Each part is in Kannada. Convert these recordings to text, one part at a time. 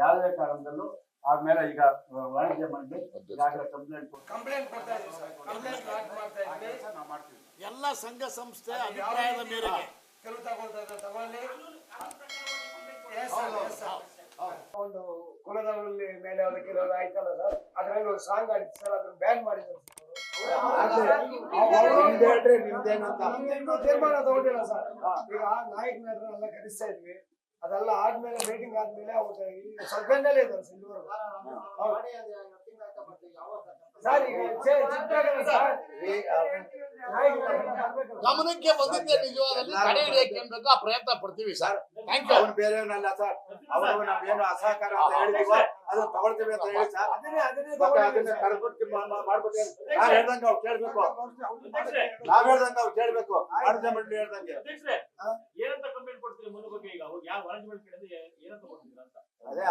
ಯಾವುದೇ ಕಾರಣದಲ್ಲೂ ಆದ್ಮೇಲೆ ಈಗ ವಾಣಿಜ್ಯ ಮಂಡಳಿ ಈಗಾಗಲೇ ಕಂಪ್ಲೇಂಟ್ ಕೊಡ್ತಾ ಇದ್ದೀವಿ ಸರ್. ಕಂಪ್ಲೇಂಟ್ ಮಾಡ್ತಾ ಇದ್ದೀವಿ, ನಾವು ಮಾಡ್ತೀವಿ. ಎಲ್ಲ ಸಂಘ ಸಂಸ್ಥೆ ಅಭಿಪ್ರಾಯದ ಮೇರೆಗೆ ಕೆಲವು ತಗೊಳ್ತಾ ಇದ್ದಾರೆ, ತಗೊಳ್ಳಿ. ಒಂದು ಕುಲದಲ್ಲಿ ಮೇಲೆ ಅದಕ್ಕೆ ಆಯ್ತಲ್ಲ ಸರ್, ಅದ್ರಲ್ಲಿ ಒಂದು ಸಾಂಗ್ ಆಡಿತ್ತು ಸರ್, ಅದನ್ನ ಬ್ಯಾನ್ ಮಾಡಿದ್ರು ತೀರ್ಮಾನ ತಗೊಂಡಿಲ್ಲ ಸರ್. ಈಗ ನಾಯಕ ನಟರೆಲ್ಲ ಕರೆಸ್ತಾ ಇದ್ವಿ, ಅದೆಲ್ಲ ಆದ್ಮೇಲೆ ಮೀಟಿಂಗ್ ಆದ್ಮೇಲೆ ಸದ್ಯದಲ್ಲೇ ಇದ್ದಾರೆ ಸರ್. ಈಗ ಗಮನಕ್ಕೆ ಬಂದಿದ್ದೆ, ನಿಜವಾದಲ್ಲಿ ತಡೆ ಹಿಡಿಯಕ್ಕೆ ಆ ಪ್ರಯತ್ನ ಪಡ್ತೀವಿ ಸರ್. Thank you. ಅವ್ನು ಬೇರೆಯವನಲ್ಲ ಸರ್, ಅವ್ರಿಗೂ ನಾವೇನು ಅಸಹಕಾರ ಅಂತ ಹೇಳಿದೀವೋ ಅದನ್ನ ತಗೊಳ್ತೀವಿ ಅಂತ ಹೇಳಿ ಸರ್. ಅದನ್ನ ಕರ್ಬಿಟ್ಟು ಮಾಡ್ಬಿಟ್ಟು ನಾವ್ ಹೇಳ್ದಂಗೆ ಅವ್ರು ಕೇಳ್ಬೇಕು, ನಾವ್ ಹೇಳ್ದಂಗೆ ಅವ್ರು ಕೇಳ್ಬೇಕು. ವಾಣಿಜ್ಯ ಮಂಡಳಿ ಹೇಳ್ದಂಗೆ ಏನಂತ ಕಂಪ್ಲೇಂಟ್ ಕೊಡ್ತೀರಿ ಮುಂದೆ ಬಗ್ಗೆ? ಈಗ ಯಾವ ವಾಣಿಜ್ಯ ಮಂಡಳಿ ಕಡೆ ಏನಂತ ಕೊಡ್ತೀರಾ ಅಂತ? ಅದೇ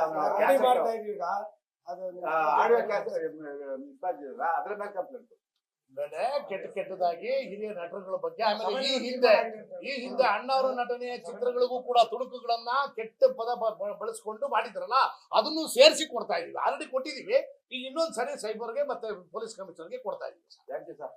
ಮಾಡ್ತಾ ಇದ್ವಿ. ಈಗ ಅದು ಆಡಿಯೋ ಅದ್ರ ಮೇಲೆ ಕಂಪ್ಲೇಂಟ್ ಬೆಲೆ ಕೆಟ್ಟದಾಗಿ ಹಿರಿಯ ನಟರುಗಳ ಬಗ್ಗೆ. ಆಮೇಲೆ ಈ ಹಿಂದೆ ಅಣ್ಣವರ ನಟನೆಯ ಚಿತ್ರಗಳಿಗೂ ಕೂಡ ತುಣುಕುಗಳನ್ನ ಕೆಟ್ಟ ಪದ ಬಳಸ್ಕೊಂಡು ಮಾಡಿದ್ರಲ್ಲ, ಅದನ್ನು ಸೇರಿಸಿ ಕೊಡ್ತಾ ಇದೀವಿ. ಆಲ್ರೆಡಿ ಕೊಟ್ಟಿದೀವಿ, ಈಗ ಇನ್ನೊಂದ್ ಸರಿ ಸೈಬರ್ಗೆ ಮತ್ತೆ ಪೊಲೀಸ್ ಕಮಿಷನರ್ಗೆ ಕೊಡ್ತಾ ಇದೀವಿ. Thank you sir.